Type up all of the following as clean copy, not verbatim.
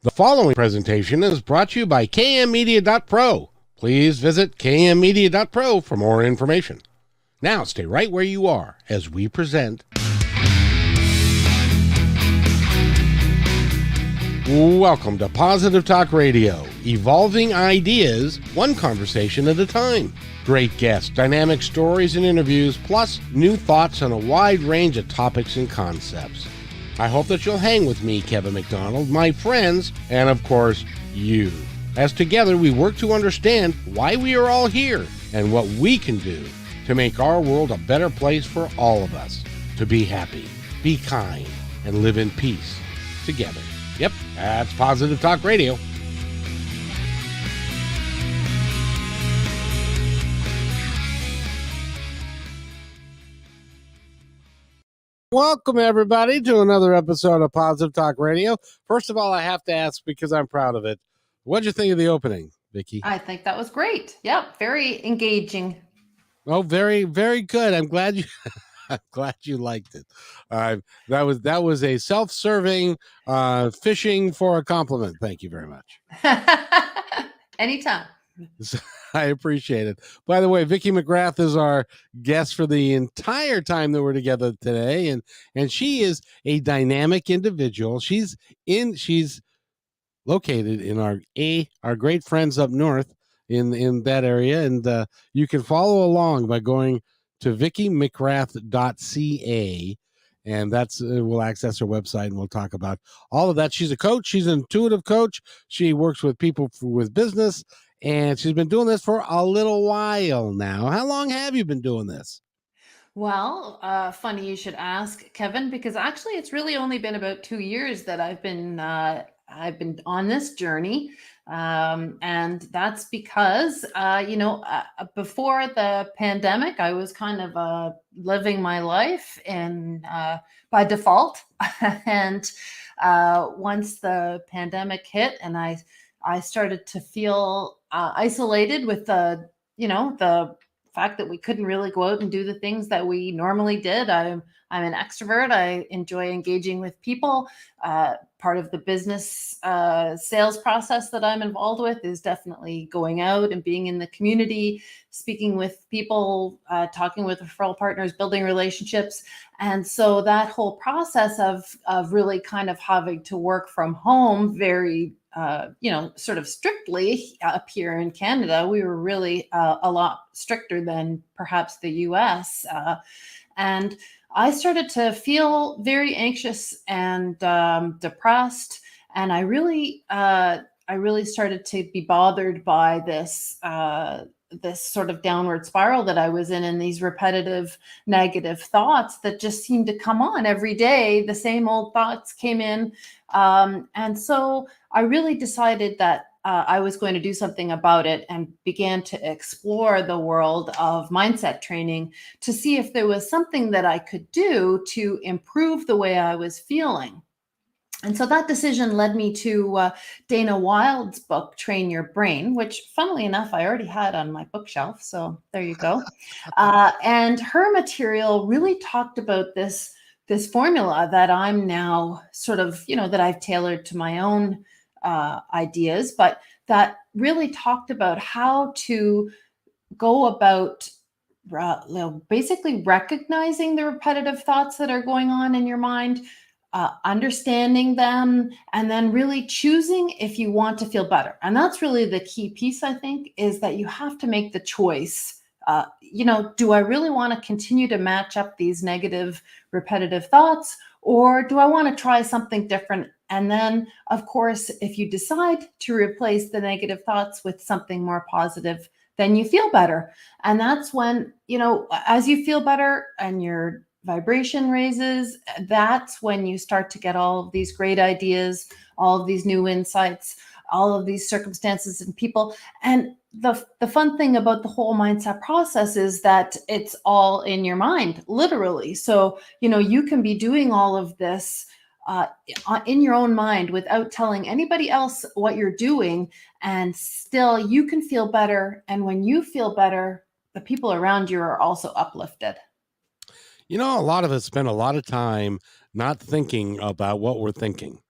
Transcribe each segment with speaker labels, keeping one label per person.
Speaker 1: The following presentation is brought to you by kmmedia.pro. Please visit kmmedia.pro for more information. Now stay right where you are as we present. Welcome to Positive Talk Radio, evolving ideas, one conversation at a time. Great guests, dynamic stories and interviews, plus new thoughts on a wide range of topics and concepts. I hope that you'll hang with me, Kevin McDonald, my friends, and of course, you. As together we work to understand why we are all here and what we can do to make our world a better place for all of us. To be happy, be kind, and live in peace together. Yep, that's Positive Talk Radio. Welcome, everybody, to another episode of Positive Talk Radio. First of all, I have to ask, because I'm proud of it, what'd you think of the opening, Vicky?
Speaker 2: I think that was great. Yep, very engaging.
Speaker 1: Oh, very, very good. I'm glad you liked it. That was a self-serving fishing for a compliment. Thank you very much.
Speaker 2: Anytime.
Speaker 1: I appreciate it. By the way, Vicky McGrath is our guest for the entire time that we're together today, and she is a dynamic individual. She's located in our great friends up north in that area, and you can follow along by going to vickymcgrath.ca, and that's we'll access her website and we'll talk about all of that. She's a coach. She's an intuitive coach. She works with people with business. And she's been doing this for a little while now. How long have you been doing this?
Speaker 2: Well, funny you should ask, Kevin, because actually it's really only been about 2 years that I've been on this journey. And that's because, before the pandemic, I was kind of living my life by default. And once the pandemic hit and I started to feel isolated with the fact that we couldn't really go out and do the things that we normally did. I'm an extrovert. I enjoy engaging with people. Part of the business sales process that I'm involved with is definitely going out and being in the community, speaking with people, talking with referral partners, building relationships. And so that whole process of really kind of having to work from home very sort of strictly up here in Canada, we were really a lot stricter than perhaps the US. And I started to feel very anxious and depressed. And I really started to be bothered by this sort of downward spiral that I was in, and these repetitive negative thoughts that just seemed to come on every day. The same old thoughts came in. And so I really decided that I was going to do something about it and began to explore the world of mindset training to see if there was something that I could do to improve the way I was feeling. And so that decision led me to Dana Wild's book, Train Your Brain, which funnily enough, I already had on my bookshelf. So there you go. And her material really talked about this formula that I'm now sort of, that I've tailored to my own ideas, but that really talked about how to go about basically recognizing the repetitive thoughts that are going on in your mind, understanding them, and then really choosing if you want to feel better. And that's really the key piece, I think, is that you have to make the choice. Do I really want to continue to match up these negative, repetitive thoughts, or do I want to try something different? And then, of course, if you decide to replace the negative thoughts with something more positive, then you feel better. And that's when, as you feel better and your vibration raises, that's when you start to get all of these great ideas, all of these new insights, all of these circumstances and people. And the fun thing about the whole mindset process is that it's all in your mind, literally. So, you can be doing all of this in your own mind without telling anybody else what you're doing, and still you can feel better. And when you feel better, the people around you are also uplifted.
Speaker 1: A lot of us spend a lot of time not thinking about what we're thinking.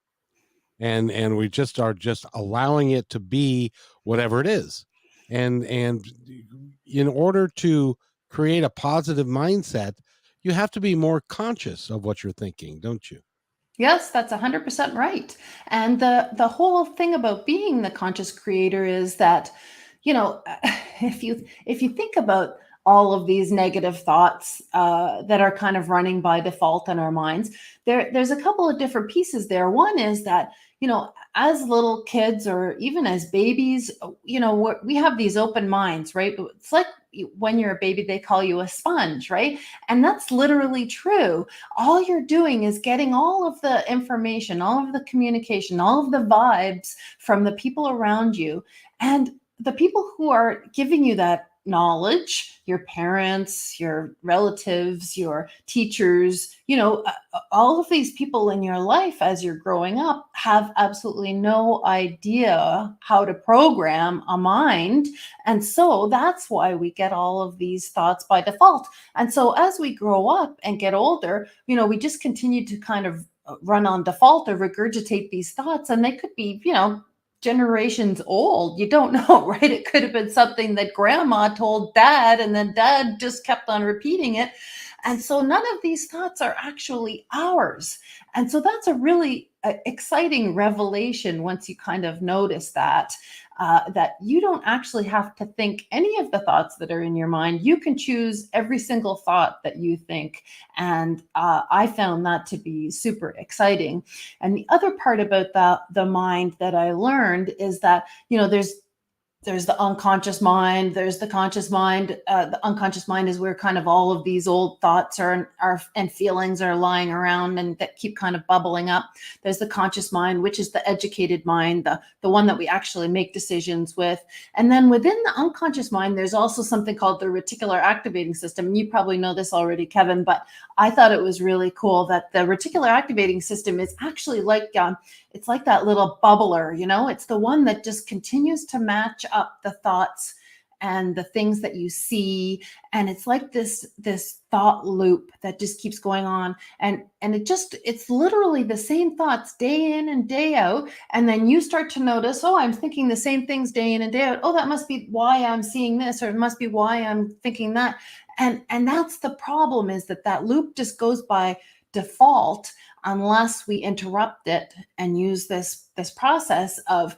Speaker 1: and we just are just allowing it to be whatever it is. And in order to create a positive mindset, you have to be more conscious of what you're thinking, don't you?
Speaker 2: Yes, that's 100% right. And the whole thing about being the conscious creator is that, you know, if you think about all of these negative thoughts that are kind of running by default in our minds, there's a couple of different pieces there. One is that, as little kids or even as babies, we have these open minds, right? It's like when you're a baby, they call you a sponge, right? And that's literally true. All you're doing is getting all of the information, all of the communication, all of the vibes from the people around you. And the people who are giving you that knowledge, your parents, your relatives, your teachers, all of these people in your life as you're growing up have absolutely no idea how to program a mind. And so that's why we get all of these thoughts by default. And so as we grow up and get older, we just continue to kind of run on default or regurgitate these thoughts. And they could be, generations old. You don't know, right? It could have been something that grandma told dad, and then dad just kept on repeating it. And so none of these thoughts are actually ours. And so that's a really exciting revelation once you kind of notice that you don't actually have to think any of the thoughts that are in your mind. You can choose every single thought that you think. And I found that to be super exciting. And the other part about the mind that I learned is that, there's the unconscious mind, there's the conscious mind. The unconscious mind is where kind of all of these old thoughts are and feelings are lying around and that keep kind of bubbling up. There's the conscious mind, which is the educated mind, the one that we actually make decisions with. And then within the unconscious mind, there's also something called the reticular activating system. And you probably know this already, Kevin, but I thought it was really cool that the reticular activating system is actually like it's like that little bubbler, it's the one that just continues to match up the thoughts and the things that you see. And it's like this thought loop that just keeps going on. And it's literally the same thoughts day in and day out. And then you start to notice, oh, I'm thinking the same things day in and day out. Oh, that must be why I'm seeing this, or it must be why I'm thinking that. And that's the problem, is that loop just goes by default unless we interrupt it and use this process of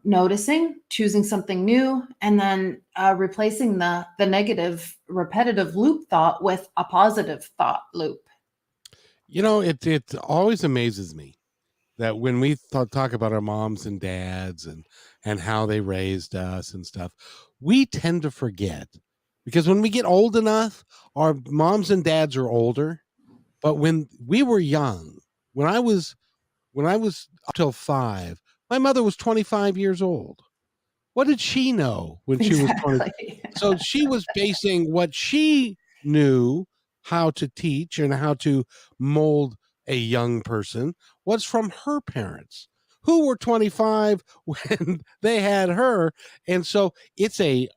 Speaker 2: noticing, choosing something new, and then replacing the negative repetitive loop thought with a positive thought loop.
Speaker 1: It always amazes me that when we talk about our moms and dads and how they raised us and stuff, we tend to forget, because when we get old enough, our moms and dads are older. But when we were young, when I was up till 5, my mother was 25 years old. What did she know when she was 20?
Speaker 2: Exactly.
Speaker 1: So she was basing what she knew how to teach and how to mold a young person was from her parents, who were 25 when they had her. And so it's an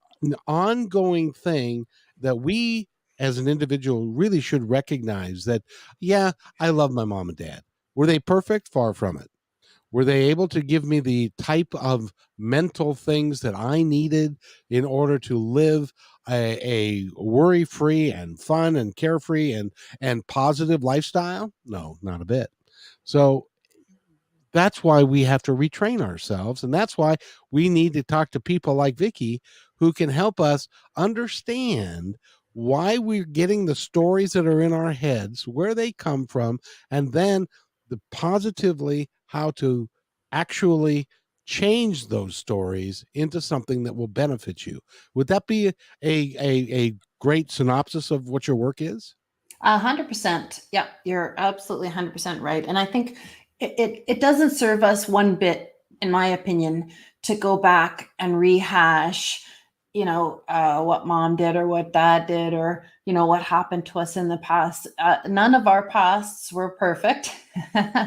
Speaker 1: ongoing thing that we as an individual really should recognize that, yeah, I love my mom and dad. Were they perfect? Far from it. Were they able to give me the type of mental things that I needed in order to live a worry-free and fun and carefree and positive lifestyle? No, not a bit. So that's why we have to retrain ourselves. And that's why we need to talk to people like Vicky, who can help us understand why we're getting the stories that are in our heads, where they come from, and then positively how to actually change those stories into something that will benefit you. Would that be a great synopsis of what your work is?
Speaker 2: 100%. Yeah, you're absolutely 100% right. And I think it doesn't serve us one bit, in my opinion, to go back and rehash, what mom did or what dad did, or, what happened to us in the past. None of our pasts were perfect.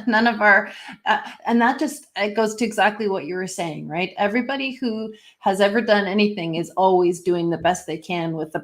Speaker 2: None of and that just, it goes to exactly what you were saying, right? Everybody who has ever done anything is always doing the best they can with the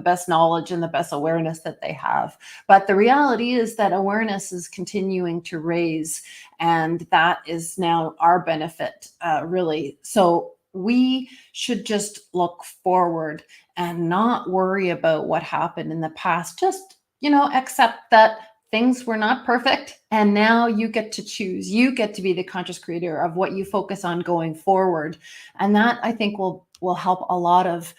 Speaker 2: best knowledge and the best awareness that they have. But the reality is that awareness is continuing to raise. And that is now our benefit, really. So we should just look forward and not worry about what happened in the past. Just, accept that things were not perfect. And now you get to choose. You get to be the conscious creator of what you focus on going forward. And that, I think, will help a lot of,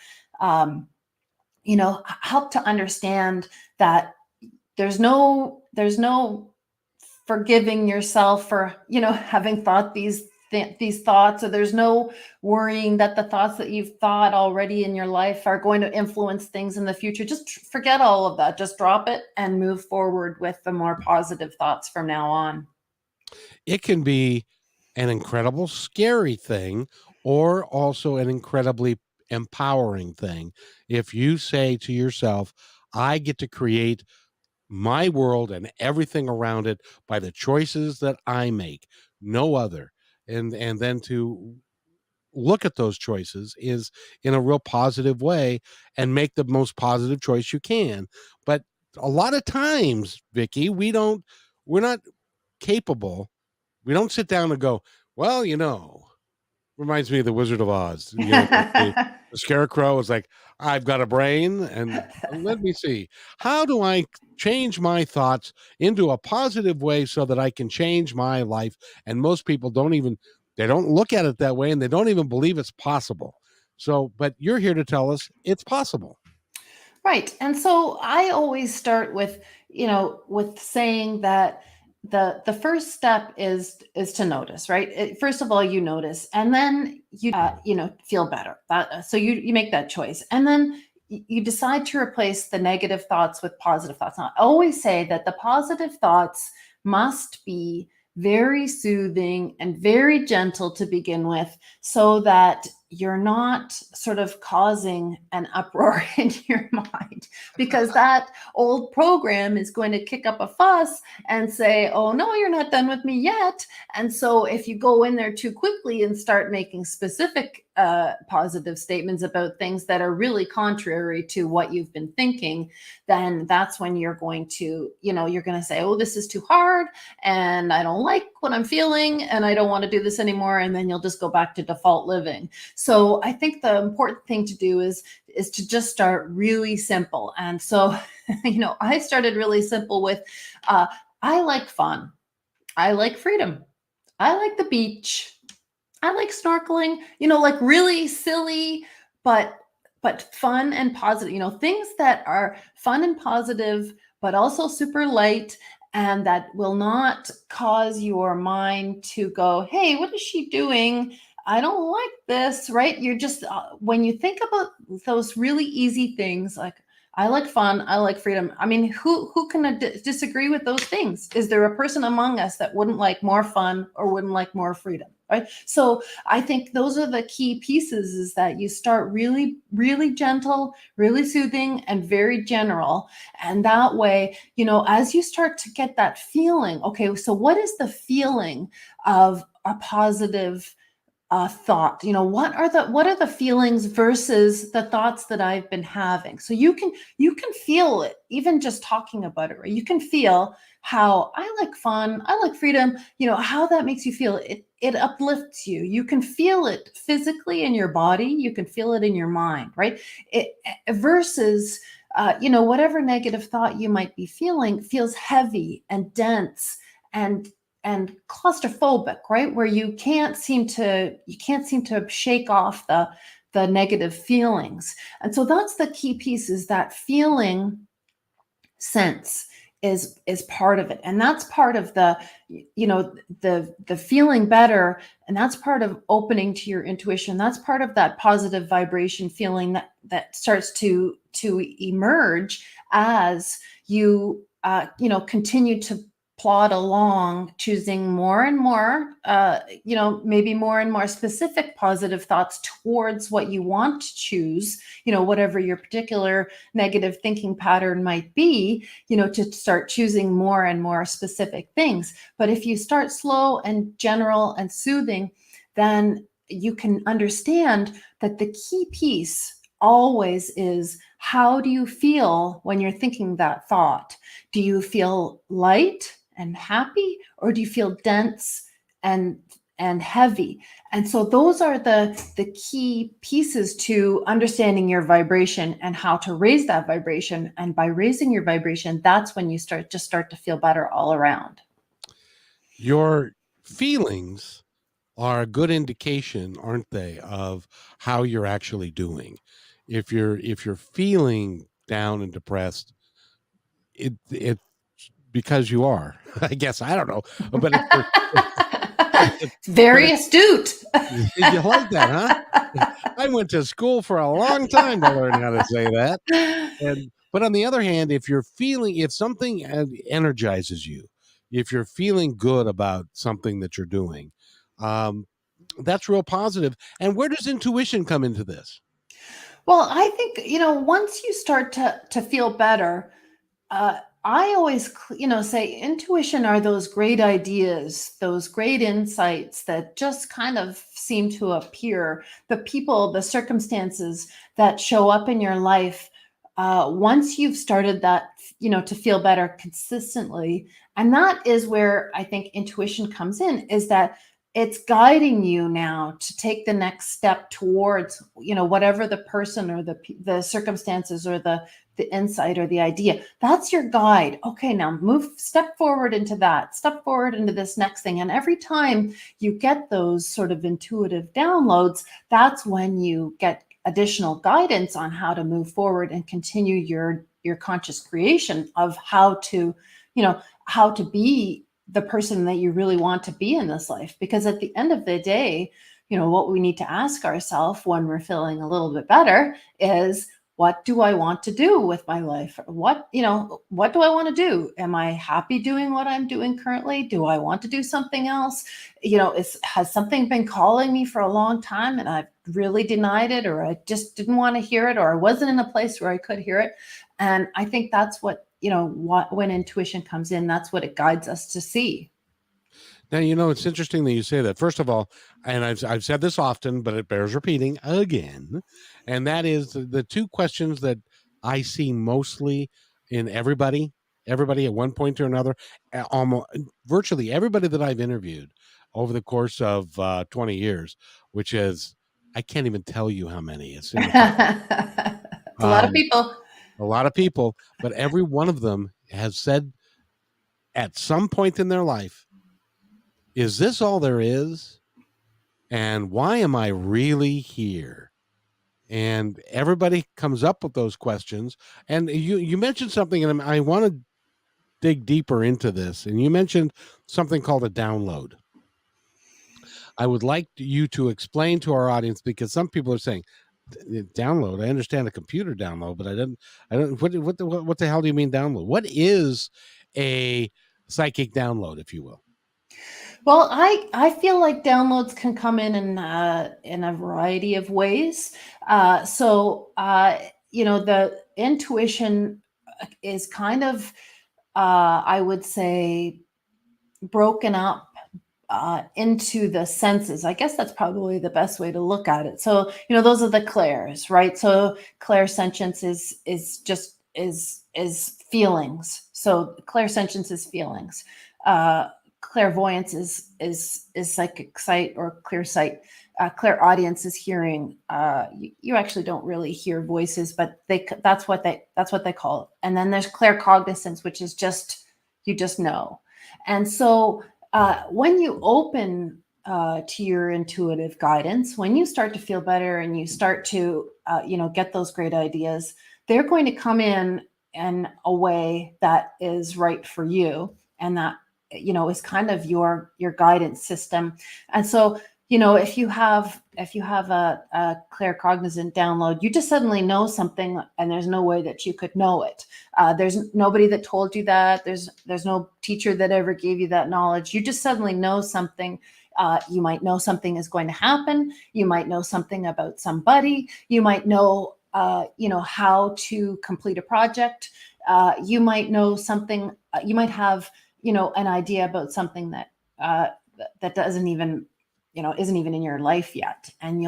Speaker 2: help to understand that there's no forgiving yourself for, having thought these thoughts, or there's no worrying that the thoughts that you've thought already in your life are going to influence things in the future. Just forget all of that. Just drop it and move forward with the more positive thoughts from now on.
Speaker 1: It can be an incredible scary thing, or also an incredibly empowering thing. If you say to yourself, I get to create my world and everything around it by the choices that I make, no other. And then to look at those choices is in a real positive way, and make the most positive choice you can. But a lot of times, Vicky, we're not capable. We don't sit down and go, well, reminds me of the Wizard of Oz. The scarecrow is like, I've got a brain, and let me see. How do I change my thoughts into a positive way so that I can change my life? And most people they don't look at it that way, and they don't even believe it's possible. So, but you're here to tell us it's possible.
Speaker 2: Right. And so I always start with, with saying that the first step is to notice, right? First of all, you notice, and then you feel better. So you make that choice, and then you decide to replace the negative thoughts with positive thoughts. Now, I always say that the positive thoughts must be very soothing and very gentle to begin with, so that you're not sort of causing an uproar in your mind, because that old program is going to kick up a fuss and say, oh no, you're not done with me yet. And so if you go in there too quickly and start making specific positive statements about things that are really contrary to what you've been thinking, then that's when you're going to say, oh, this is too hard, and I don't like what I'm feeling, and I don't want to do this anymore. And then you'll just go back to default living. So I think the important thing to do is to just start really simple. And so, I started really simple with, I like fun. I like freedom. I like the beach. I like snorkeling, like really silly, but fun and positive, things that are fun and positive, but also super light, and that will not cause your mind to go, hey, what is she doing? I don't like this, right? You're just, when you think about those really easy things, like, I like fun, I like freedom. I mean, who can disagree with those things? Is there a person among us that wouldn't like more fun or wouldn't like more freedom, right? So I think those are the key pieces, is that you start really, really gentle, really soothing, and very general. And that way, as you start to get that feeling, okay, so what is the feeling of a positive thought? What are the feelings versus the thoughts that I've been having? So you can feel it, even just talking about it, right? You can feel how I like fun, I like freedom, how that makes you feel. It uplifts you. You can feel it physically in your body, you can feel it in your mind, right? It versus whatever negative thought you might be feeling feels heavy and dense and claustrophobic, right? Where you can't seem to shake off the negative feelings. And so that's the key piece, is that feeling sense is part of it. And that's part of the feeling better. And that's part of opening to your intuition. That's part of that positive vibration feeling that starts to emerge as you continue to plod along, choosing more and more, maybe more and more specific positive thoughts towards what you want to choose, whatever your particular negative thinking pattern might be, to start choosing more and more specific things. But if you start slow and general and soothing, then you can understand that the key piece always is, how do you feel when you're thinking that thought? Do you feel light and happy, or do you feel dense and heavy? And so those are the key pieces to understanding your vibration and how to raise that vibration. And by raising your vibration, that's when you start to feel better all around.
Speaker 1: Your feelings are a good indication, aren't they, of how you're actually doing. If you're feeling down and depressed, it's because you are. I guess, I don't know, but if you're but if but
Speaker 2: Very
Speaker 1: if
Speaker 2: astute.
Speaker 1: you like that, huh? I went to school for a long time to learn how to say that. And but on the other hand, if something energizes you, if you're feeling good about something that you're doing, um, that's real positive. And where does intuition come into this?
Speaker 2: Well, I think, once you start to feel better, I always, say intuition are those great ideas, those great insights that just kind of seem to appear. The people, the circumstances that show up in your life, once you've started that, to feel better consistently. And that is where I think intuition comes in, is that it's guiding you now to take the next step towards, whatever the person or the circumstances or the insight or the idea. That's your guide. Okay, now step forward into that, step forward into this next thing. And every time you get those sort of intuitive downloads, that's when you get additional guidance on how to move forward and continue your conscious creation of how to, how to be the person that you really want to be in this life. Because at the end of the day, what we need to ask ourselves when we're feeling a little bit better is, what do I want to do with my life? What do I want to do? Am I happy doing what I'm doing currently? Do I want to do something else? Has something been calling me for a long time and I've really denied it, or I just didn't want to hear it, or I wasn't in a place where I could hear it? And I think that's what, when intuition comes in, that's what it guides us to see.
Speaker 1: Now, it's interesting that you say that. First of all, and I've said this often, but it bears repeating again, and that is the two questions that I see mostly in everybody at one point or another, almost virtually everybody that I've interviewed over the course of 20 years, which is, I can't even tell you how many. It's in
Speaker 2: It's a lot of
Speaker 1: um,
Speaker 2: people.
Speaker 1: a lot of people, but every one of them has said at some point in their life, is this all there is? And why am I really here? And everybody comes up with those questions. And you mentioned something, and I want to dig deeper into this. And you mentioned something called a download. I would like you to explain to our audience, because some people are saying, download. I understand a computer download, but I don't. What the hell do you mean download? What is a psychic download, if you will?
Speaker 2: Well, I feel like downloads can come in a variety of ways. The intuition is kind of, I would say, broken up into the senses. I guess that's probably the best way to look at it. So, those are the clairs, right? So clairsentience is feelings. So clairsentience is feelings. Clairvoyance is psychic sight or clear sight. Clairaudience is hearing. You actually don't really hear voices, but that's what they call it. And then there's claircognizance, which is just, you just know. And so when you open to your intuitive guidance, when you start to feel better and you start to get those great ideas, they're going to come in a way that is right for you, and that is kind of your guidance system. And so, if you have a claircognizant download, you just suddenly know something, and there's no way that you could know it. There's nobody that told you that. There's no teacher that ever gave you that knowledge. You just suddenly know something. You might know something is going to happen. You might know something about somebody. You might know how to complete a project. You might know something. You might have an idea about something that that doesn't even isn't even in your life yet, and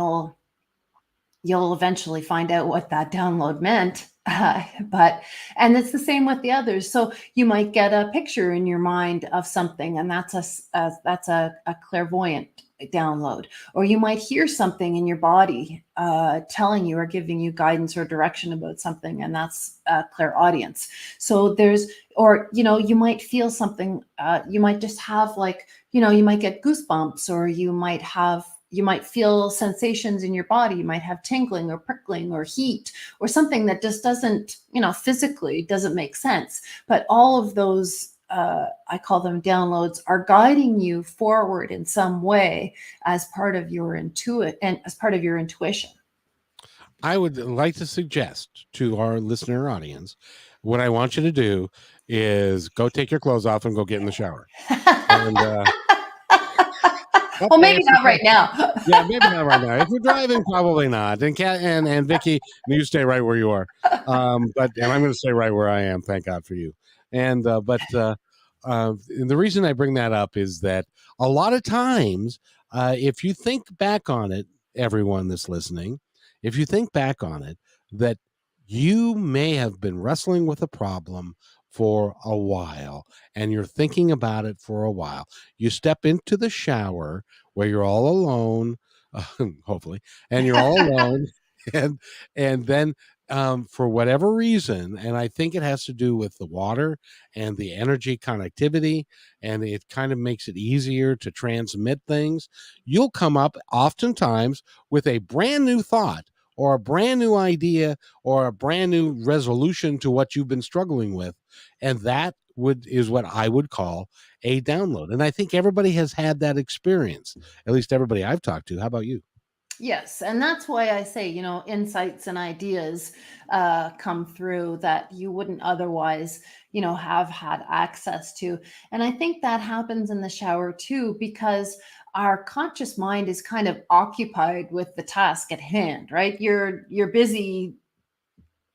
Speaker 2: you'll eventually find out what that download meant. And it's the same with the others. So you might get a picture in your mind of something, and that's a clairvoyant download. Or you might hear something in your body telling you or giving you guidance or direction about something, and that's clairaudience. So or you might feel something. You might just have you might get goosebumps, or you might feel sensations in your body. You might have tingling or prickling or heat or something that just doesn't, physically doesn't make sense. But all of those, I call them downloads, are guiding you forward in some way as part of your intuition.
Speaker 1: I would like to suggest to our listener audience, what I want you to do is go take your clothes off and go get in the shower. And
Speaker 2: Well, maybe not right now.
Speaker 1: Yeah, maybe not right now. If you're driving, probably not. And and Vicky, you stay right where you are. And I'm going to stay right where I am. Thank God for you. And the reason I bring that up is that a lot of times, if you think back on it, everyone that's listening, if you think back on it, that you may have been wrestling with a problem for a while, and you're thinking about it for a while. You step into the shower where you're all alone, hopefully, and you're all alone, and then for whatever reason, and I think it has to do with the water and the energy connectivity, and it kind of makes it easier to transmit things. You'll come up oftentimes with a brand new thought or a brand new idea or a brand new resolution to what you've been struggling with, and that is what I would call a download. And I think everybody has had that experience, at least everybody I've talked to. How about you?
Speaker 2: Yes, and that's why I say, insights and ideas come through that you wouldn't otherwise, have had access to. And I think that happens in the shower too, because our conscious mind is kind of occupied with the task at hand, right? You're busy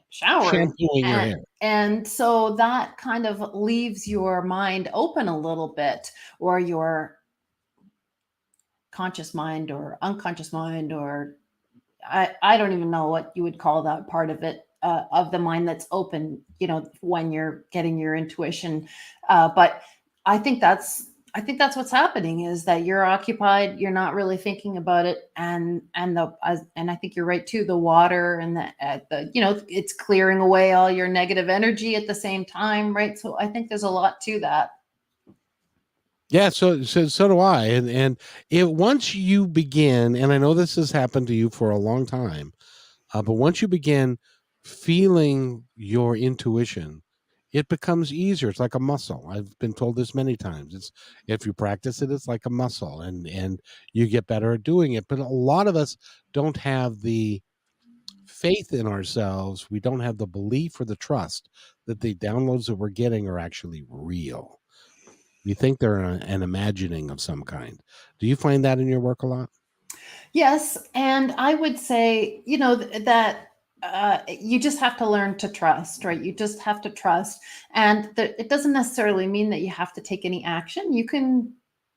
Speaker 2: showering,
Speaker 1: Shampooing your hair.
Speaker 2: and so that kind of leaves your mind open a little bit, or your conscious mind or unconscious mind, or I don't even know what you would call that part of it, of the mind that's open, when you're getting your intuition. But I think that's what's happening, is that you're occupied, you're not really thinking about it, and I think you're right too. The water and it's clearing away all your negative energy at the same time, right? So I think there's a lot to that.
Speaker 1: Yeah, so do I, and once you begin, and I know this has happened to you for a long time, but once you begin feeling your intuition, it becomes easier. It's like a muscle. I've been told this many times. If you practice it, it's like a muscle, and you get better at doing it. But a lot of us don't have the faith in ourselves. We don't have the belief or the trust that the downloads that we're getting are actually real. We think they're an imagining of some kind. Do you find that in your work a lot?
Speaker 2: Yes, and I would say, that you just have to learn to trust, right? You just have to trust, and it doesn't necessarily mean that you have to take any action. You can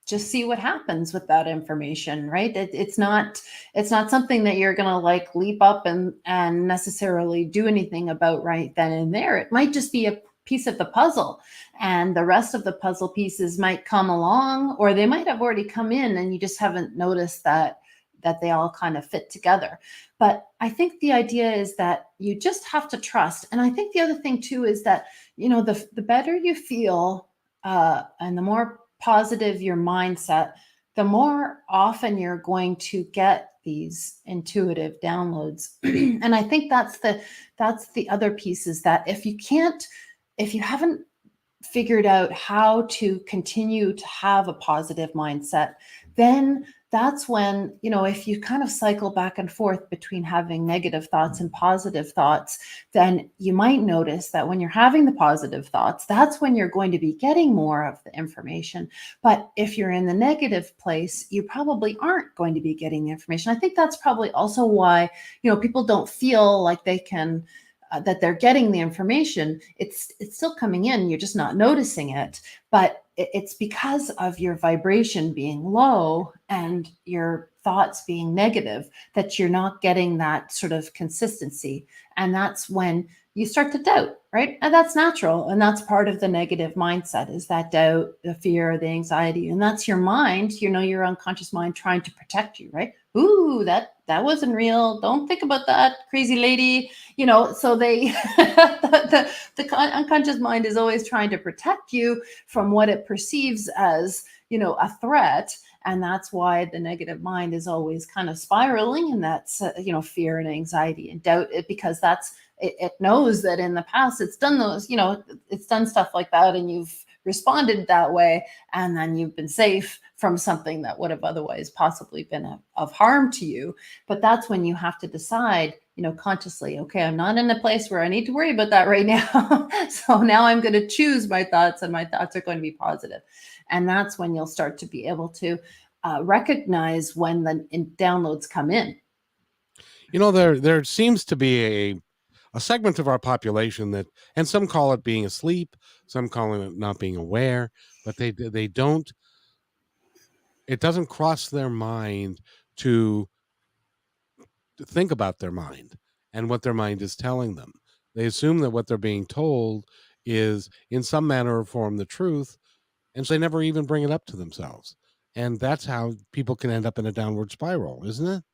Speaker 2: just see what happens with that information, right? It's not something that you're gonna like leap up and necessarily do anything about right then and there. It might just be a piece of the puzzle, and the rest of the puzzle pieces might come along, or they might have already come in and you just haven't noticed that they all kind of fit together. But I think the idea is that you just have to trust. And I think the other thing too is that, the better you feel, and the more positive your mindset, the more often you're going to get these intuitive downloads. And I think that's the other piece, is that if you haven't figured out how to continue to have a positive mindset, then that's when, if you kind of cycle back and forth between having negative thoughts and positive thoughts, then you might notice that when you're having the positive thoughts, that's when you're going to be getting more of the information. But if you're in the negative place, you probably aren't going to be getting the information. I think that's probably also why, people don't feel like they can that they're getting the information, it's still coming in. You're just not noticing it. But it's because of your vibration being low and your thoughts being negative that you're not getting that sort of consistency. And that's when you start to doubt, right? And that's natural. And that's part of the negative mindset, is that doubt, the fear, the anxiety. And that's your mind, your unconscious mind trying to protect you, right? Ooh, that wasn't real. Don't think about that, crazy lady. So they the unconscious mind is always trying to protect you from what it perceives as, a threat. And that's why the negative mind is always kind of spiraling, and that's fear and anxiety and doubt, because it knows that in the past it's done it's done stuff like that, and you've responded that way, and then you've been safe from something that would have otherwise possibly been of harm to you. But that's when you have to decide, consciously, okay, I'm not in a place where I need to worry about that right now. So now I'm going to choose my thoughts, and my thoughts are going to be positive. And that's when you'll start to be able to recognize when the downloads come in.
Speaker 1: There seems to be a segment of our population that, and some call it being asleep, some calling it not being aware, but they don't, it doesn't cross their mind to think about their mind and what their mind is telling them. They assume that what they're being told is in some manner or form the truth, and so they never even bring it up to themselves. And that's how people can end up in a downward spiral, isn't it?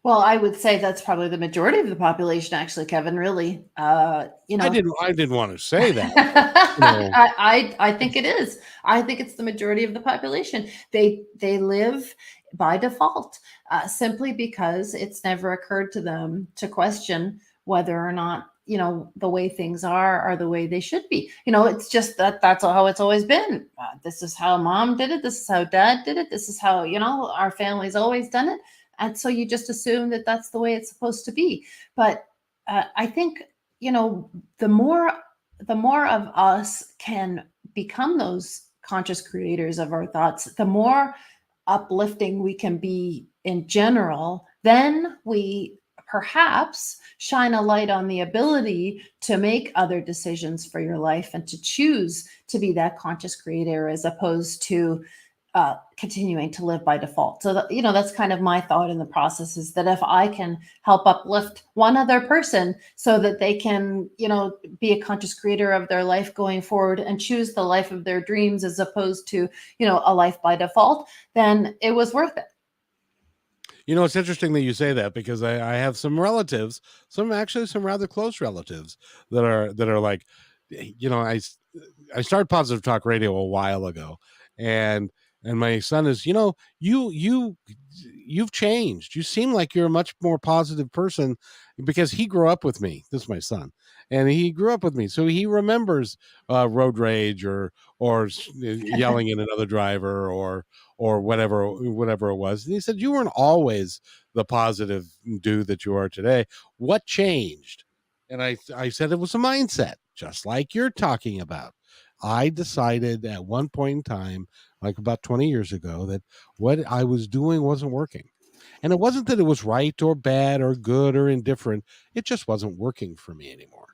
Speaker 2: Well, I would say that's probably the majority of the population, actually, Kevin, really.
Speaker 1: I didn't want to say that.
Speaker 2: I think it is. I think it's the majority of the population. They live by default, simply because it's never occurred to them to question whether or not, the way things are the way they should be. It's just that's how it's always been. This is how mom did it. This is how dad did it. This is how, our family's always done it. And so you just assume that that's the way it's supposed to be. But I think, the more of us can become those conscious creators of our thoughts, the more uplifting we can be in general, then we perhaps shine a light on the ability to make other decisions for your life and to choose to be that conscious creator, as opposed to continuing to live by default. So that's kind of my thought in the process, is that if I can help uplift one other person so that they can, be a conscious creator of their life going forward and choose the life of their dreams, as opposed to, a life by default, then it was worth it.
Speaker 1: It's interesting that you say that, because I have some relatives, some rather close relatives that are like, I started Positive Talk Radio a while ago, and my son is, you've changed. You seem like you're a much more positive person, because he grew up with me. This is my son, and he grew up with me, so he remembers road rage or yelling at another driver or whatever it was. And he said, you weren't always the positive dude that you are today. What changed? And I said it was a mindset, just like you're talking about. I decided at one point in time, like about 20 years ago, that what I was doing wasn't working. And it wasn't that it was right or bad or good or indifferent. It just wasn't working for me anymore.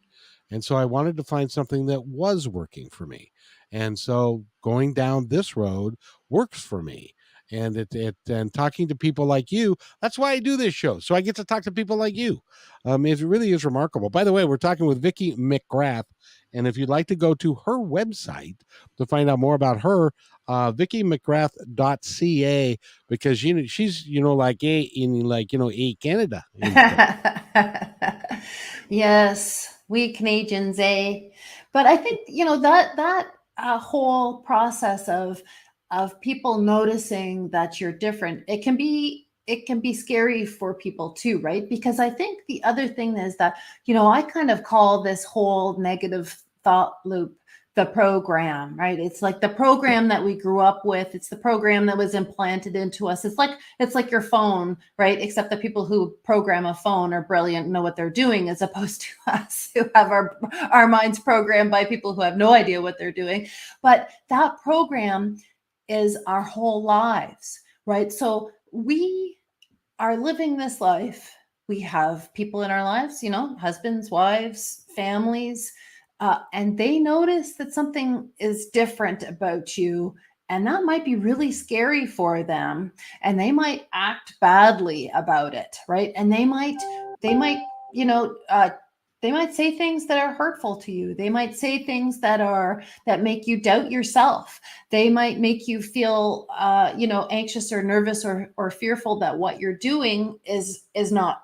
Speaker 1: And so I wanted to find something that was working for me. And so going down this road works for me. And and talking to people like you, that's why I do this show. So I get to talk to people like you. It really is remarkable. By the way, we're talking with Vicky McGrath. And if you'd like to go to her website to find out more about her, VickyMcGrath.ca, because she's like a Canada.
Speaker 2: Yes, we Canadians, eh? But I think that whole process of people noticing that you're different, it can be scary for people too, right? Because I think the other thing is that, I kind of call this whole negative thought loop the program, right? It's like the program that we grew up with. It's the program that was implanted into us. It's like your phone, right? Except the people who program a phone are brilliant and know what they're doing, as opposed to us who have our minds programmed by people who have no idea what they're doing. But that program is our whole lives, right? So we are living this life we have people in our lives, husbands, wives, families, and they notice that something is different about you. And that might be really scary for them. And they might act badly about it, right? And they might, you know, they might say things that are hurtful to you. They might say things that make you doubt yourself. They might make you feel, anxious or nervous or fearful that what you're doing is not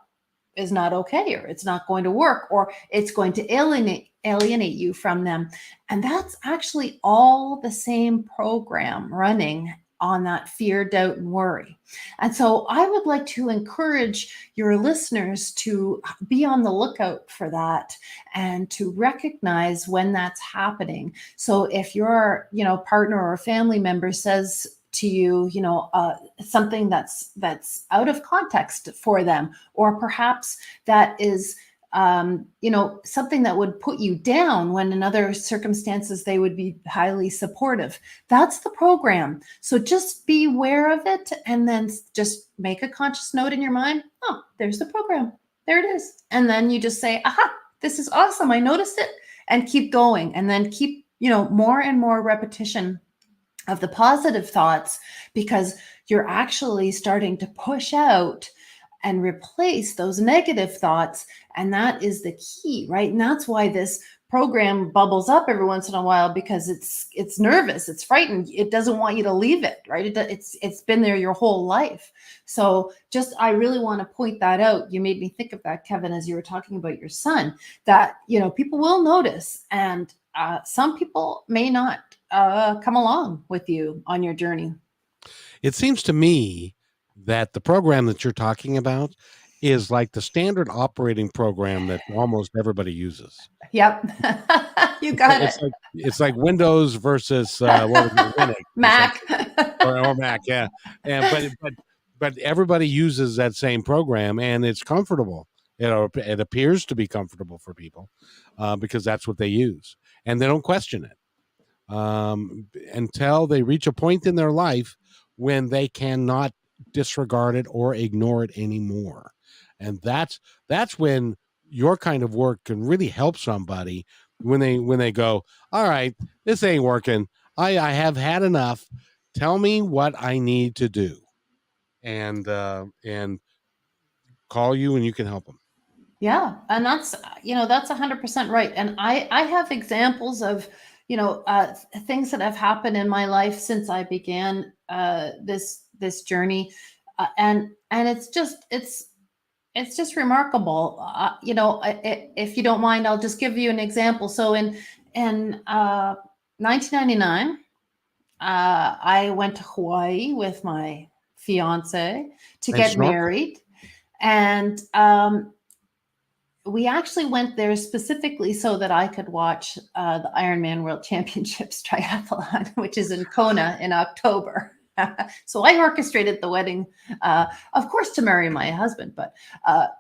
Speaker 2: okay, or it's not going to work, or it's going to alienate you from them. And that's actually all the same program running on that fear, doubt, and worry. And so I would like to encourage your listeners to be on the lookout for that and to recognize when that's happening. So if your, partner or family member says to you, something that's out of context for them, or perhaps that is something that would put you down when in other circumstances they would be highly supportive. That's the program. So just be aware of it, and then just make a conscious note in your mind. Oh, there's the program. There it is. And then you just say, aha, this is awesome. I noticed it, and keep going. And then keep, more and more repetition of the positive thoughts, because you're actually starting to push out and replace those negative thoughts. And that is the key, right? And that's why this program bubbles up every once in a while, because it's nervous, it's frightened, it doesn't want you to leave it, right? It's been there your whole life. So I really want to point that out. You made me think of that, Kevin, as you were talking about your son, that, people will notice, and some people may not come along with you on your journey.
Speaker 1: It seems to me that the program that you're talking about is like the standard operating program that almost everybody uses.
Speaker 2: Yep. You got
Speaker 1: It's
Speaker 2: it.
Speaker 1: like it's like Windows versus what was it, Linux
Speaker 2: Mac.
Speaker 1: or Mac, yeah. And but everybody uses that same program, and it's comfortable. It appears to be comfortable for people because that's what they use, and they don't question it until they reach a point in their life when they cannot disregard it or ignore it anymore. And that's when your kind of work can really help somebody when they go, all right, this ain't working. I have had enough. Tell me what I need to do, and call you, and you can help them.
Speaker 2: Yeah, and that's 100% right. And I have examples of things that have happened in my life since I began this journey, and it's just remarkable. If you don't mind, I'll just give you an example. So in 1999, I went to Hawaii with my fiance to
Speaker 1: And
Speaker 2: get
Speaker 1: snorkel.
Speaker 2: married, and we actually went there specifically so that I could watch the Ironman World Championships triathlon, which is in Kona in October. So I orchestrated the wedding, of course, to marry my husband, but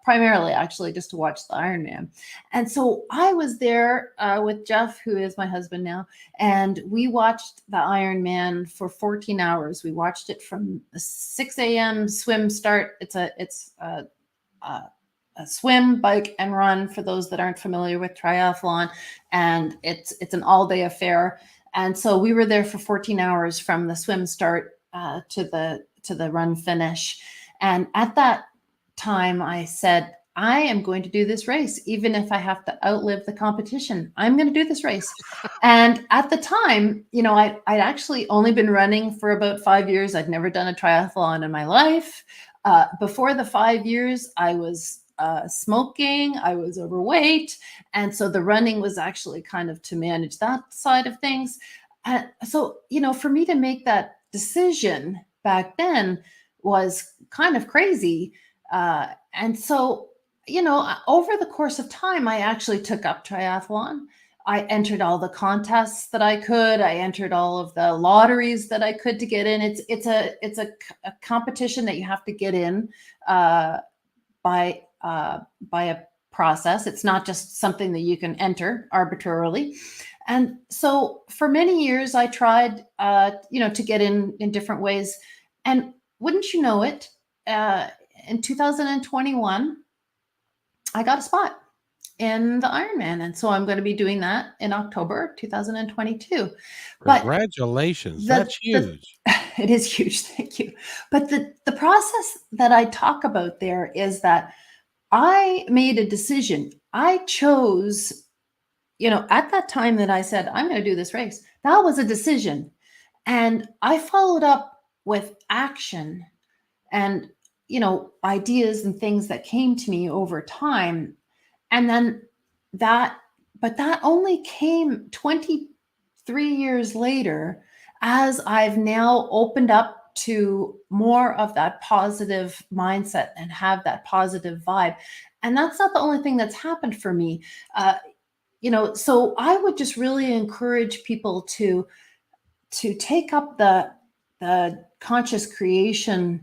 Speaker 2: primarily actually just to watch the Ironman. And so I was there with Jeff, who is my husband now, and we watched the Ironman for 14 hours. We watched it from 6 a.m. swim start. It's a swim, bike, and run for those that aren't familiar with triathlon, and it's an all-day affair. And so we were there for 14 hours from the swim start to the run finish. And at that time, I said, I am going to do this race, even if I have to outlive the competition. I'm going to do this race. And at the time, I'd actually only been running for about 5 years. I'd never done a triathlon in my life. Before the 5 years, I was smoking, I was overweight. And so the running was actually kind of to manage that side of things. So, for me to make that decision back then was kind of crazy. And so, over the course of time, I actually took up triathlon. I entered all the contests that I could. I entered all of the lotteries that I could to get in. It's a competition that you have to get in by a process. It's not just something that you can enter arbitrarily. And so for many years, I tried, to get in different ways. And wouldn't you know it, in 2021, I got a spot in the Ironman. And so I'm going to be doing that in October 2022. But
Speaker 1: Congratulations.
Speaker 2: the
Speaker 1: That's
Speaker 2: the
Speaker 1: huge.
Speaker 2: it is huge, thank you. But the process that I talk about there is that I made a decision. I chose, at that time that I said, I'm going to do this race, that was a decision. And I followed up with action and, ideas and things that came to me over time. And then that, but that only came 23 years later as I've now opened up to more of that positive mindset and have that positive vibe. And that's not the only thing that's happened for me. So I would just really encourage people to take up the conscious creation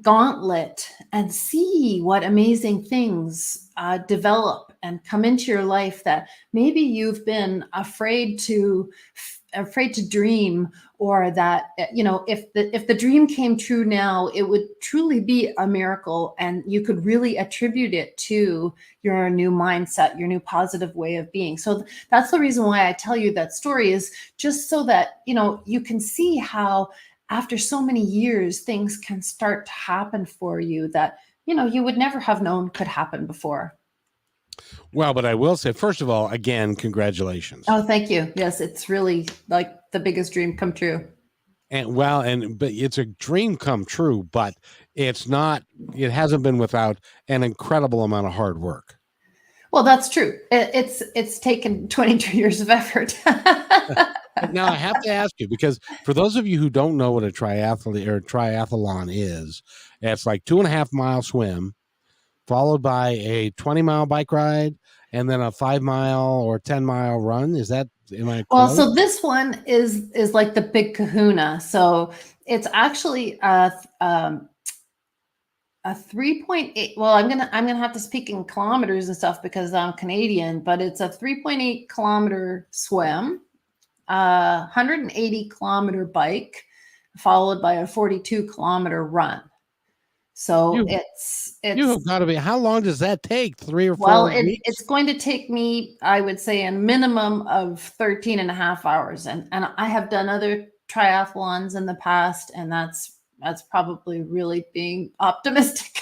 Speaker 2: gauntlet and see what amazing things develop and come into your life that maybe you've been afraid to dream, or that if the dream came true now, it would truly be a miracle, and you could really attribute it to your new mindset, your new positive way of being. So that's the reason why I tell you that story, is just so that you can see how after so many years things can start to happen for you that you would never have known could happen before.
Speaker 1: Well, but I will say, first of all, again, congratulations.
Speaker 2: Oh, thank you. Yes, it's really like the biggest dream come true.
Speaker 1: But it's a dream come true, but it hasn't been without an incredible amount of hard work.
Speaker 2: Well, that's true. It's taken 22 years of effort.
Speaker 1: Now I have to ask you, because for those of you who don't know what a triathlon is, it's like 2.5-mile swim, followed by a 20-mile bike ride, and then a 5-mile or 10-mile run. Am I
Speaker 2: Well,
Speaker 1: close?
Speaker 2: so this one is like the big kahuna. So it's actually a 3.8. Well, I'm gonna have to speak in kilometers and stuff because I'm Canadian, but it's a 3.8 kilometer swim, 180 kilometer bike, followed by a 42 kilometer run. So
Speaker 1: You you have
Speaker 2: it's
Speaker 1: got to be. How long does that take? 3 or 4
Speaker 2: well,
Speaker 1: weeks?
Speaker 2: it's going to take me, I would say, a minimum of 13 and a half hours. And I have done other triathlons in the past, and that's probably really being optimistic.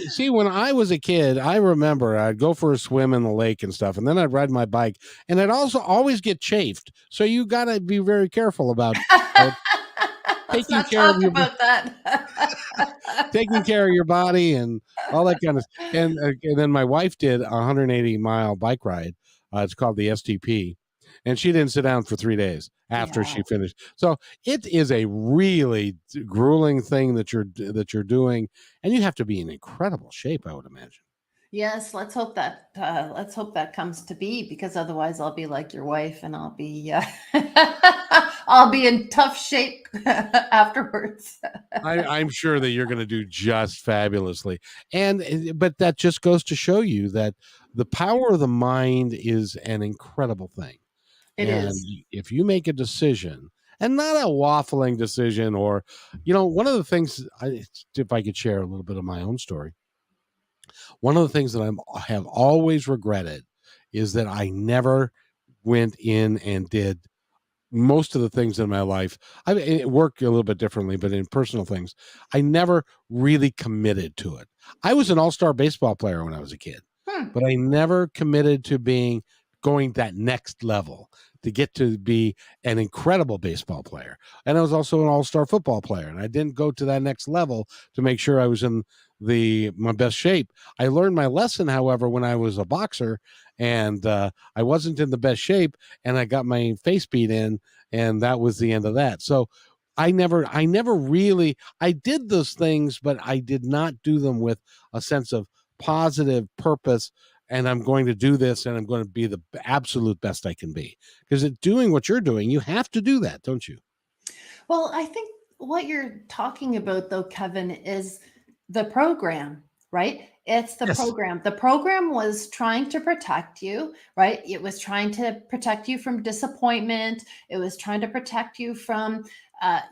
Speaker 1: See, when I was a kid, I remember I'd go for a swim in the lake and stuff, and then I'd ride my bike, and I'd also always get chafed. So you got to be very careful about
Speaker 2: Let's
Speaker 1: taking
Speaker 2: not
Speaker 1: care of
Speaker 2: talk
Speaker 1: your
Speaker 2: about that.
Speaker 1: taking care of your body and all that kind of. And then my wife did a 180-mile bike ride. It's called the STP, and she didn't sit down for 3 days after
Speaker 2: Yeah.
Speaker 1: she finished. So it is a really grueling thing that you're doing, and you have to be in incredible shape, I would imagine.
Speaker 2: Yes, let's hope that comes to be, because otherwise I'll be like your wife and I'll be in tough shape afterwards.
Speaker 1: I'm sure that you're going to do just fabulously. But that just goes to show you that the power of the mind is an incredible thing.
Speaker 2: It
Speaker 1: And
Speaker 2: is.
Speaker 1: if you make a decision, and not a waffling decision, or, one of the things, if I could share a little bit of my own story, one of the things that have always regretted is that I never went in and did most of the things in my life. I work a little bit differently, but in personal things, I never really committed to it. I was an all-star baseball player when I was a kid,
Speaker 2: Hmm.
Speaker 1: but I never committed to going that next level to get to be an incredible baseball player. And I was also an all-star football player, and I didn't go to that next level to make sure I was in my best shape. I learned my lesson, however, when I was a boxer, and I wasn't in the best shape, and I got my face beat in, and that was the end of that. So I never really, I did those things, but I did not do them with a sense of positive purpose. And I'm going to do this, and I'm going to be the absolute best I can be. Because doing what you're doing, you have to do that, don't you?
Speaker 2: Well, I think what you're talking about, though, Kevin, is the program, right? It's the
Speaker 1: Yes.
Speaker 2: program. The program was trying to protect you, right? It was trying to protect you from disappointment. It was trying to protect you from,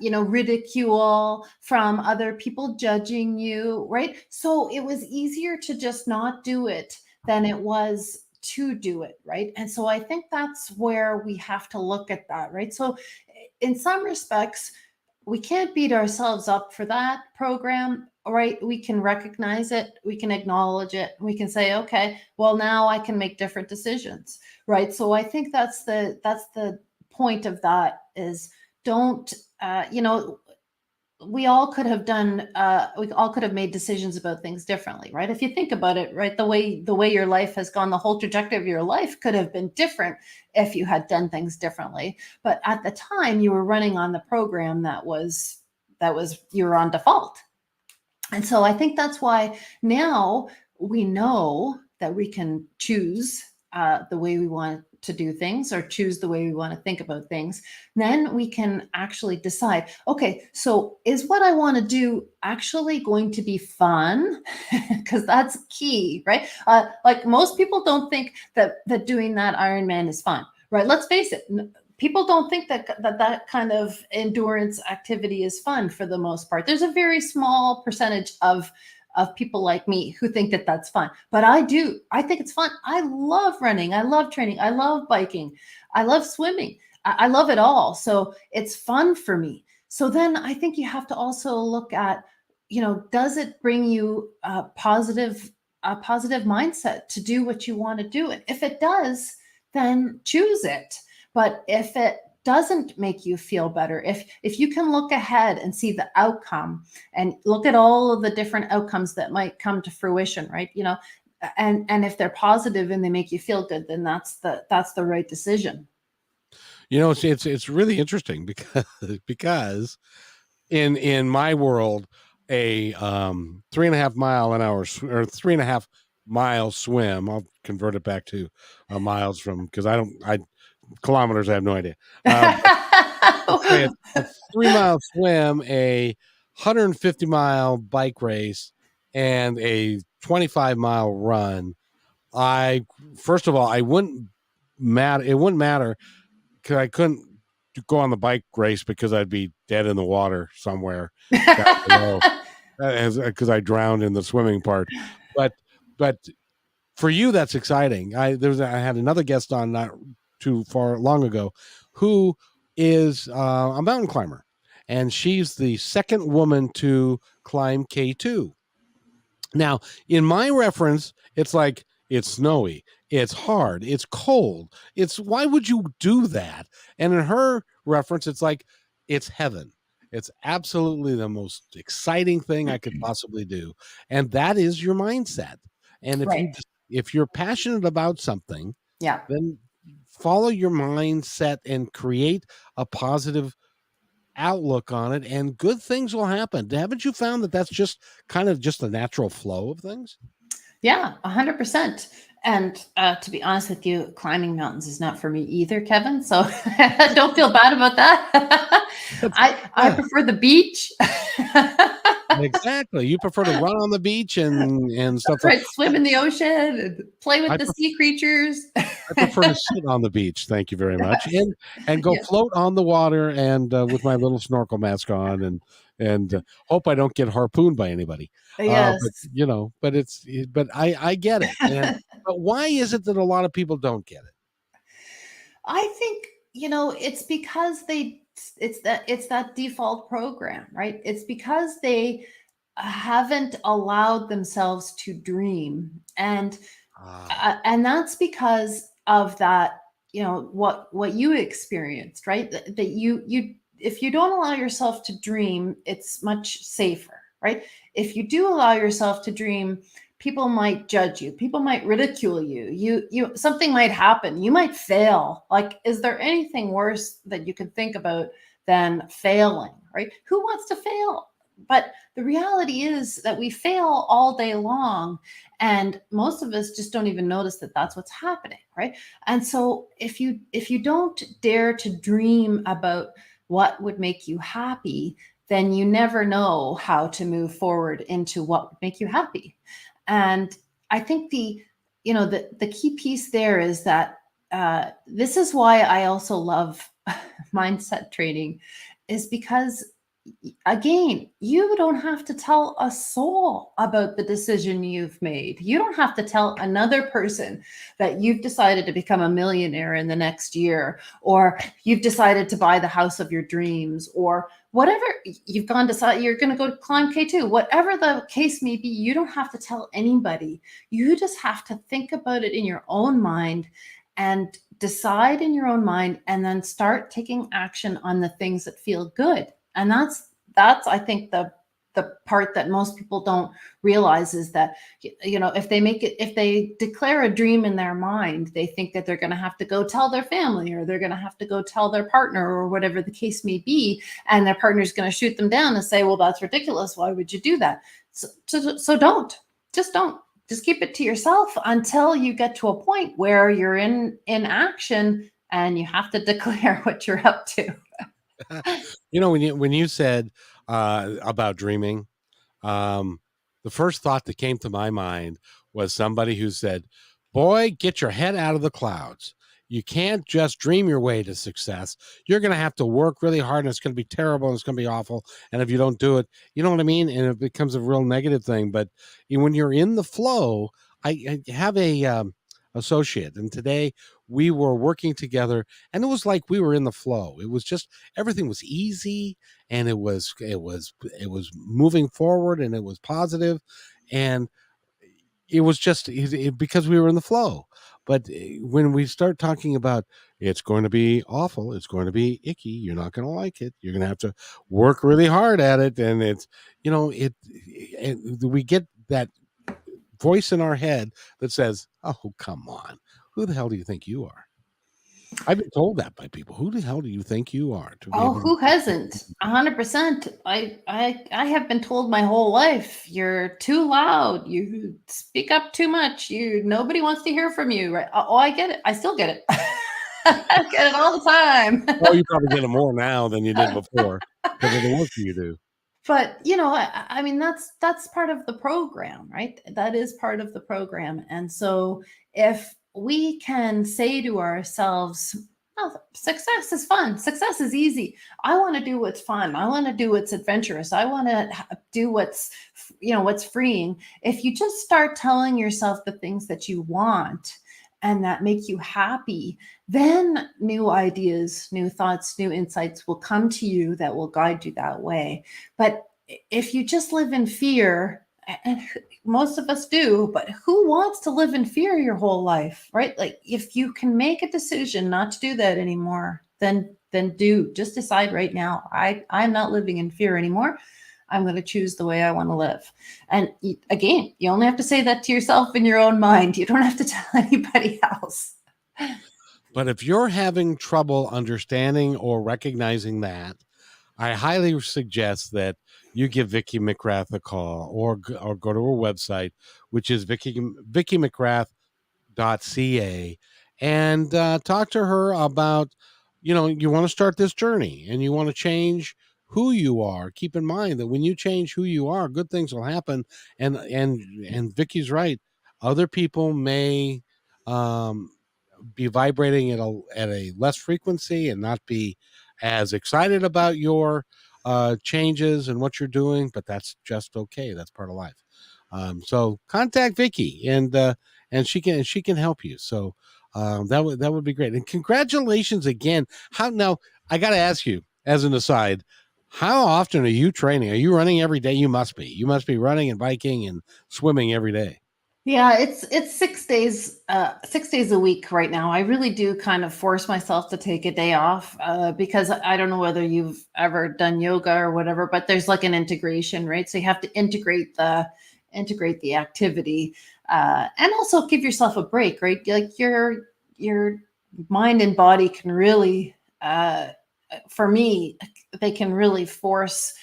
Speaker 2: ridicule, from other people judging you, right? So it was easier to just not do it than it was to do it, right? And so I think that's where we have to look at that, right? So in some respects, we can't beat ourselves up for that program, right? We can recognize it, we can acknowledge it, we can say, okay, well, now I can make different decisions, right? So I think that's the point of that is don't, we all could have done, we all could have made decisions about things differently, right? If you think about it, right, the way your life has gone, the whole trajectory of your life could have been different if you had done things differently. But at the time, you were running on the program that was you were on default. And so I think that's why now we know that we can choose the way we want to do things or choose the way we want to think about things. Then we can actually decide, okay, so is what I want to do actually going to be fun? Because that's key, right? Like most people don't think that doing that Ironman is fun, right? Let's face it. People don't think that kind of endurance activity is fun for the most part. There's a very small percentage of people like me who think that that's fun, but I do. I think it's fun. I love running. I love training. I love biking. I love swimming. I love it all. So it's fun for me. So then I think you have to also look at, does it bring you a positive mindset to do what you want to do? And if it does, then choose it. But if it doesn't make you feel better, if you can look ahead and see the outcome and look at all of the different outcomes that might come to fruition, right? And if they're positive and they make you feel good, then that's the right decision.
Speaker 1: It's really interesting because in my world, a 3.5 mile an hour or 3.5 mile swim. I'll convert it back to miles because I kilometers. I have no idea. Let's say a 3 mile swim, a 150-mile bike race, and a 25-mile run. First of all, I wouldn't matter. It wouldn't matter because I couldn't go on the bike race because I'd be dead in the water somewhere down below because I drowned in the swimming part. But for you, that's exciting. I had another guest on not too far long ago who is a mountain climber, and she's the second woman to climb K2. Now, in my reference, it's like it's snowy, it's hard, it's cold. It's why would you do that? And in her reference, it's like it's heaven. It's absolutely the most exciting thing I could possibly do. And that is your mindset. And
Speaker 2: Right.
Speaker 1: if you're passionate about something,
Speaker 2: Yeah.
Speaker 1: then follow your mindset and create a positive outlook on it, and good things will happen. Haven't you found that that's just kind of just the natural flow of things?
Speaker 2: Yeah, 100%. And to be honest with you, climbing mountains is not for me either, Kevin. So don't feel bad about that. I
Speaker 1: Yeah,
Speaker 2: prefer the beach.
Speaker 1: exactly. You prefer to run on the beach and stuff like
Speaker 2: Right, swim in the ocean and play with
Speaker 1: I,
Speaker 2: the
Speaker 1: pre-
Speaker 2: sea creatures.
Speaker 1: I prefer to sit on the beach. Thank you very much, and go
Speaker 2: Yeah.
Speaker 1: float on the water and with my little snorkel mask on and hope I don't get harpooned by anybody. But
Speaker 2: Yes.
Speaker 1: but I get it. And but why is it that a lot of people don't get it?
Speaker 2: I think, it's because it's that default program, right? It's because they haven't allowed themselves to dream.
Speaker 1: Ah,
Speaker 2: And that's because of that, what you experienced, right? That you if you don't allow yourself to dream, it's much safer, right? If you do allow yourself to dream, people might judge you, people might ridicule you, something might happen, you might fail. Like, is there anything worse that you can think about than failing, right? Who wants to fail? But the reality is that we fail all day long, and most of us just don't even notice that that's what's happening, right? And so if you don't dare to dream about what would make you happy, then you never know how to move forward into what would make you happy. And I think the key piece there is that this is why I also love mindset training, is because, again, you don't have to tell a soul about the decision you've made. You don't have to tell another person that you've decided to become a millionaire in the next year, or you've decided to buy the house of your dreams, or whatever. You've gone to, you're going to go climb K2, whatever the case may be. You don't have to tell anybody. You just have to think about it in your own mind and decide in your own mind, and then start taking action on the things that feel good. And that's I think the part that most people don't realize is that, if they declare a dream in their mind, they think that they're going to have to go tell their family, or they're going to have to go tell their partner, or whatever the case may be, and their partner's going to shoot them down and say, well, that's ridiculous, why would you do that? So don't, just keep it to yourself until you get to a point where you're in action and you have to declare what you're up to.
Speaker 1: When you said about dreaming, the first thought that came to my mind was somebody who said, boy, get your head out of the clouds. You can't just dream your way to success. You're going to have to work really hard, and it's going to be terrible, and it's going to be awful. And if you don't do it, you know what I mean? And it becomes a real negative thing. But when you're in the flow, I have a associate, and today we were working together, and it was like we were in the flow. It was just, everything was easy, and it was moving forward, and it was positive, and it was just because we were in the flow. But when we start talking about, it's going to be awful, it's going to be icky, you're not going to like it, you're going to have to work really hard at it, and it's, we get that voice in our head that says, oh, come on, who the hell do you think you are? I've been told that by people. Who the hell do you think you are to be able
Speaker 2: Who
Speaker 1: to?
Speaker 2: hasn't? 100%. I have been told my whole life, you're too loud, you speak up too much, nobody wants to hear from you, right? Oh, I get it. I still get it. I get it all the time.
Speaker 1: Oh, you probably get it more now than you did before because of the work you do.
Speaker 2: But I mean, that's part of the program, right? That is part of the program. And so if we can say to ourselves, oh, success is fun, success is easy, I want to do what's fun, I want to do what's adventurous, I want to do what's freeing. If you just start telling yourself the things that you want and that make you happy, then new ideas, new thoughts, new insights will come to you that will guide you that way. But if you just live in fear, and most of us do, but who wants to live in fear your whole life, right? Like, if you can make a decision not to do that anymore, then just decide right now, I'm not living in fear anymore. I'm going to choose the way I want to live. And again, you only have to say that to yourself in your own mind. You don't have to tell anybody else.
Speaker 1: But if you're having trouble understanding or recognizing that, I highly suggest that you give Vicky McGrath a call, or go to her website, which is vickymcgrath.ca, and talk to her about, you want to start this journey and you want to change who you are. Keep in mind that when you change who you are, good things will happen. And Vicky's right. Other people may be vibrating at a less frequency and not be as excited about your changes and what you're doing, but that's just okay. That's part of life. So contact Vicky, and she can help you. So that would be great. And congratulations again. How now? I got to ask you, as an aside, how often are you training? Are you running every day? You must be. You must be running and biking and swimming every day.
Speaker 2: Yeah, it's 6 days, 6 days a week right now. I really do kind of force myself to take a day off, because I don't know whether you've ever done yoga or whatever, but there's like an integration, right? So you have to integrate the activity, and also give yourself a break, right? Like your mind and body can really, for me, they can really force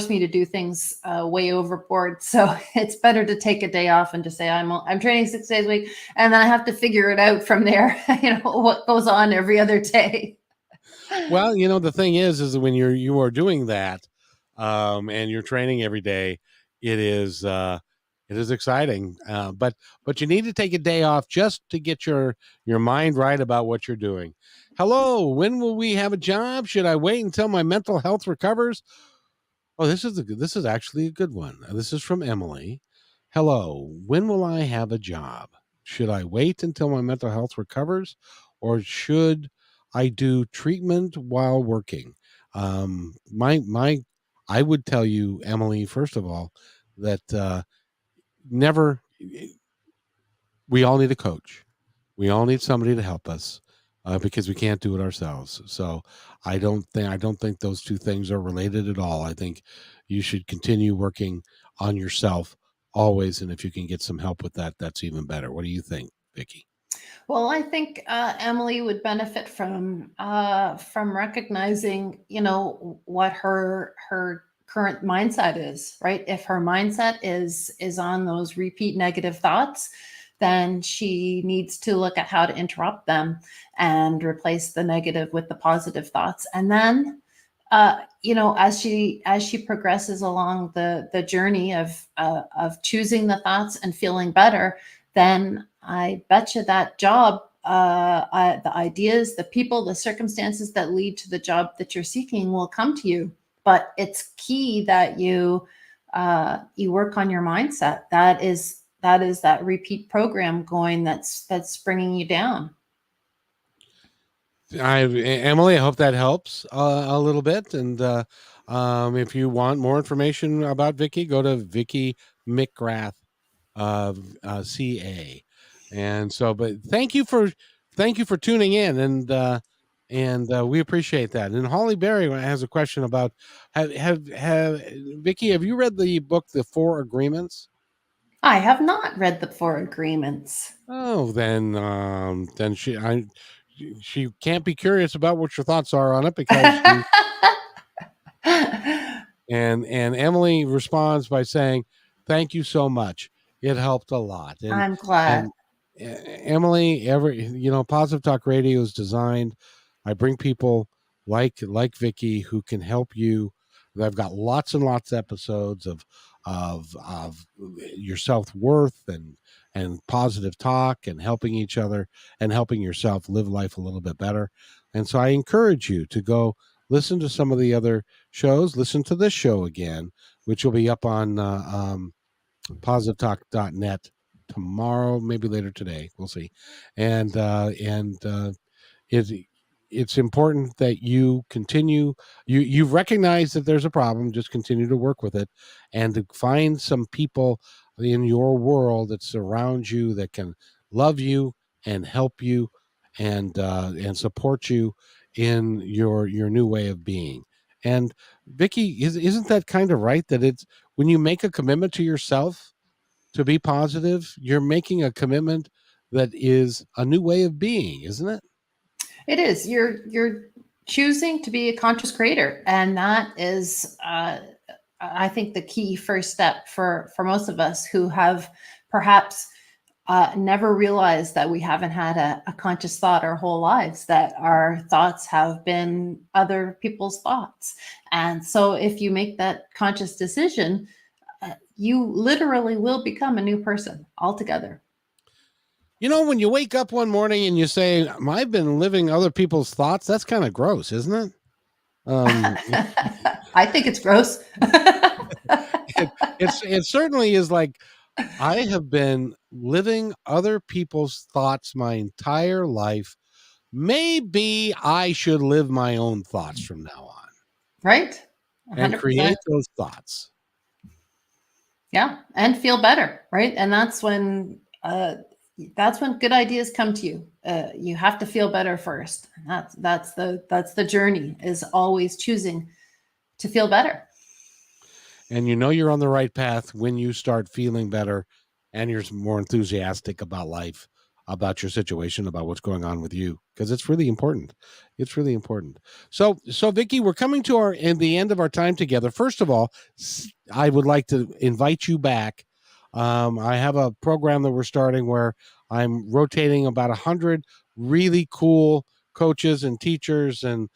Speaker 2: me to do things way overboard. So it's better to take a day off and just say, I'm training 6 days a week, and then I have to figure it out from there. What goes on every other day.
Speaker 1: Well, the thing is that when you are doing that, and you're training every day, it is It is exciting, but you need to take a day off just to get your mind right about what you're doing. Hello, when will we have a job? Should I wait until my mental health recovers? Oh, this is actually a good one. This is from Emily. Hello, when will I have a job? Should I wait until my mental health recovers, or should I do treatment while working? My I would tell you, Emily, first of all, that never. We all need a coach. We all need somebody to help us because we can't do it ourselves. So I don't think those two things are related at all. I think you should continue working on yourself always, and if you can get some help with that, that's even better. What do you think, Vicky?
Speaker 2: Well, I think Emily would benefit from recognizing, what her current mindset is, right? If her mindset is on those repeat negative thoughts, then she needs to look at how to interrupt them and replace the negative with the positive thoughts. And then, as she progresses along the journey of choosing the thoughts and feeling better, then I bet you that job, the ideas, the people, the circumstances that lead to the job that you're seeking will come to you. But it's key that you work on your mindset. That is that repeat program going that's bringing you down.
Speaker 1: Emily, I hope that helps a little bit. And if you want more information about Vicky, go to Vicky McGrath CA. And so, but thank you for tuning in, and we appreciate that. And Holly Berry has a question about have Vicky, have you read the book The Four Agreements?
Speaker 2: I have not read the Four Agreements.
Speaker 1: Oh, then she can't be curious about what your thoughts are on it because she and Emily responds by saying, "Thank you so much. It helped a lot."
Speaker 2: I'm glad.
Speaker 1: And Emily, Positive Talk Radio is designed. I bring people like Vicky who can help you. I've got lots and lots of episodes of your self worth and positive talk and helping each other and helping yourself live life a little bit better. And so I encourage you to go listen to some of the other shows. Listen to this show again, which will be up on positivetalk.net tomorrow, maybe later today. We'll see. And it it's important that you continue. You recognize that there's a problem. Just continue to work with it, and to find some people in your world that surround you that can love you and help you and support you in your new way of being. And Vicky, isn't that kind of right that it's when you make a commitment to yourself to be positive, you're making a commitment that is a new way of being, isn't it?
Speaker 2: It is. You're choosing to be a conscious creator, and that is, I think, the key first step for most of us who have perhaps never realized that we haven't had a conscious thought our whole lives, that our thoughts have been other people's thoughts. And so, if you make that conscious decision, you literally will become a new person altogether.
Speaker 1: When you wake up one morning and you say, "I've been living other people's thoughts," that's kind of gross, isn't it?
Speaker 2: I think it's gross.
Speaker 1: It certainly is. Like, I have been living other people's thoughts my entire life. Maybe I should live my own thoughts from now on
Speaker 2: Right?
Speaker 1: and
Speaker 2: 100%.
Speaker 1: create those thoughts.
Speaker 2: Yeah, and feel better, right? And that's when good ideas come to you. You have to feel better first. That's the journey, is always choosing to feel better.
Speaker 1: And you're on the right path when you start feeling better and you're more enthusiastic about life, about your situation, about what's going on with you, because it's really important. It's really important. So Vicky, we're coming to the end of our time together. First of all, I would like to invite you back. I have a program that we're starting where I'm rotating about 100 really cool coaches and teachers and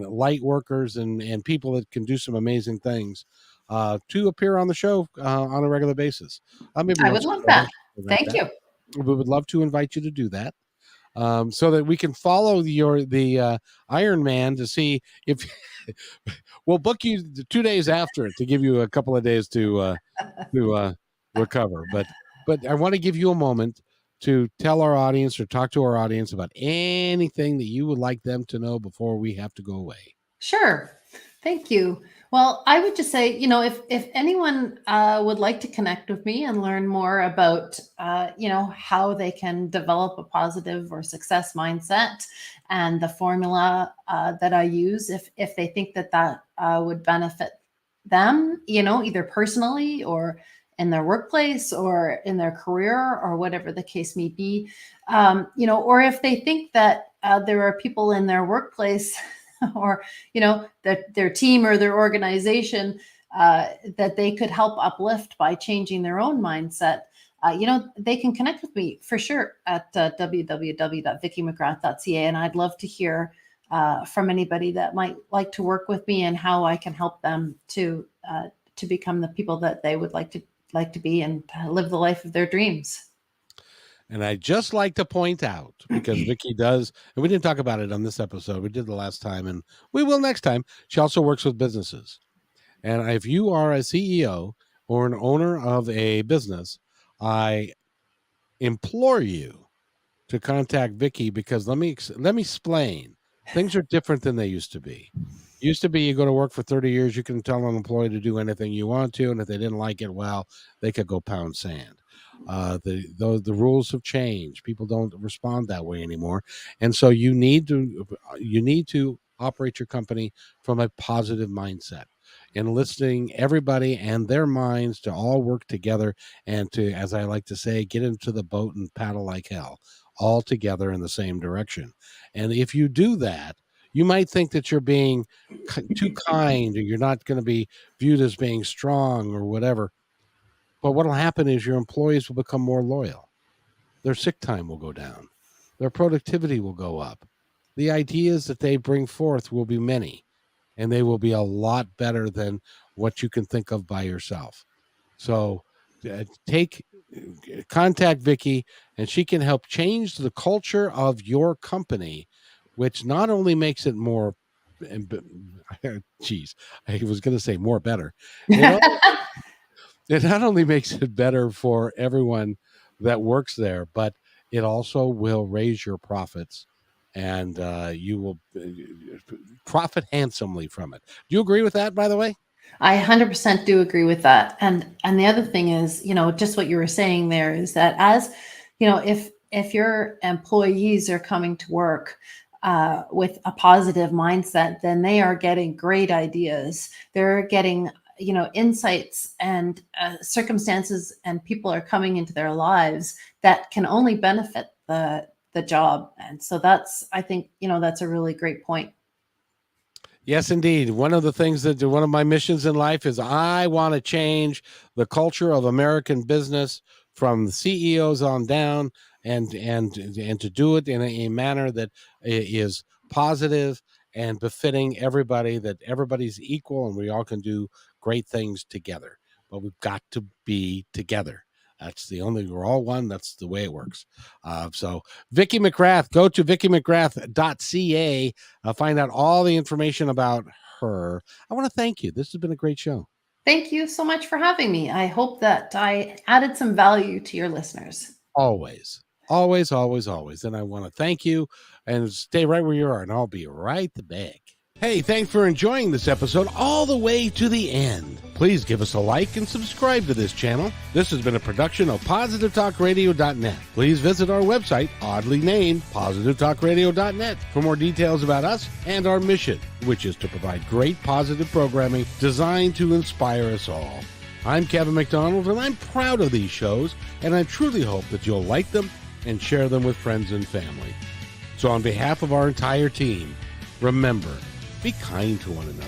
Speaker 1: light workers and people that can do some amazing things to appear on the show on a regular basis. Maybe
Speaker 2: I
Speaker 1: once
Speaker 2: would
Speaker 1: a
Speaker 2: love
Speaker 1: quarter,
Speaker 2: that.
Speaker 1: something like
Speaker 2: Thank
Speaker 1: that.
Speaker 2: you.
Speaker 1: We would love to invite you to do that. So that we can follow the Iron Man to see if we'll book you 2 days after it to give you a couple of days to recover. But I want to give you a moment to tell our audience or talk to our audience about anything that you would like them to know before we have to go away.
Speaker 2: Sure. Thank you. Well, I would just say, if anyone would like to connect with me and learn more about, how they can develop a positive or success mindset and the formula that I use, if they think that would benefit them, either personally or in their workplace or in their career or whatever the case may be, or if they think that there are people in their workplace or their team or their organization that they could help uplift by changing their own mindset, they can connect with me for sure at www.vickymcgrath.ca, and I'd love to hear from anybody that might like to work with me and how I can help them to become the people that they would like to be and live the life of their dreams.
Speaker 1: And I just like to point out, because Vicky does, and we didn't talk about it on this episode, we did the last time, and we will next time, she also works with businesses. And if you are a CEO or an owner of a business, I implore you to contact Vicky, because let me explain. Things are different than they used to be. Used to be you go to work for 30 years, you can tell an employee to do anything you want to, and if they didn't like it, well, they could go pound sand. The rules have changed. People don't respond that way anymore, and so you need to operate your company from a positive mindset, enlisting everybody and their minds to all work together and to, as I like to say, get into the boat and paddle like hell, all together in the same direction. And if you do that, you might think that you're being too kind, or you're not going to be viewed as being strong or whatever. But what will happen is your employees will become more loyal. Their sick time will go down. Their productivity will go up. The ideas that they bring forth will be many, and they will be a lot better than what you can think of by yourself. So contact Vicky, and she can help change the culture of your company, which not only makes it more, geez, I was going to say more better. It not only makes it better for everyone that works there, but it also will raise your profits, and you will profit handsomely from it. Do you agree with that, by the way?
Speaker 2: I 100% do agree with that. And the other thing is, just what you were saying there is that, as if your employees are coming to work with a positive mindset, then they are getting great ideas. They're getting insights and circumstances, and people are coming into their lives that can only benefit the job. And so I think that's a really great point.
Speaker 1: Yes, indeed. One of my missions in life is I want to change the culture of American business from the CEOs on down, and to do it in a manner that is positive and befitting everybody, that everybody's equal and we all can do great things together. But we've got to be together. We're all one. That's the way it works. So Vicky McGrath, go to vickymcgrath.ca, find out all the information about her. I want to thank you. This has been a great show.
Speaker 2: Thank you so much for having me. I hope that I added some value to your listeners.
Speaker 1: Always. Always, always, always. And I want to thank you, and stay right where you are, and I'll be right back. Hey, thanks for enjoying this episode all the way to the end. Please give us a like and subscribe to this channel. This has been a production of PositiveTalkRadio.net. Please visit our website, oddly named PositiveTalkRadio.net, for more details about us and our mission, which is to provide great positive programming designed to inspire us all. I'm Kevin McDonald, and I'm proud of these shows, and I truly hope that you'll like them and share them with friends and family. So on behalf of our entire team, remember, be kind to one another.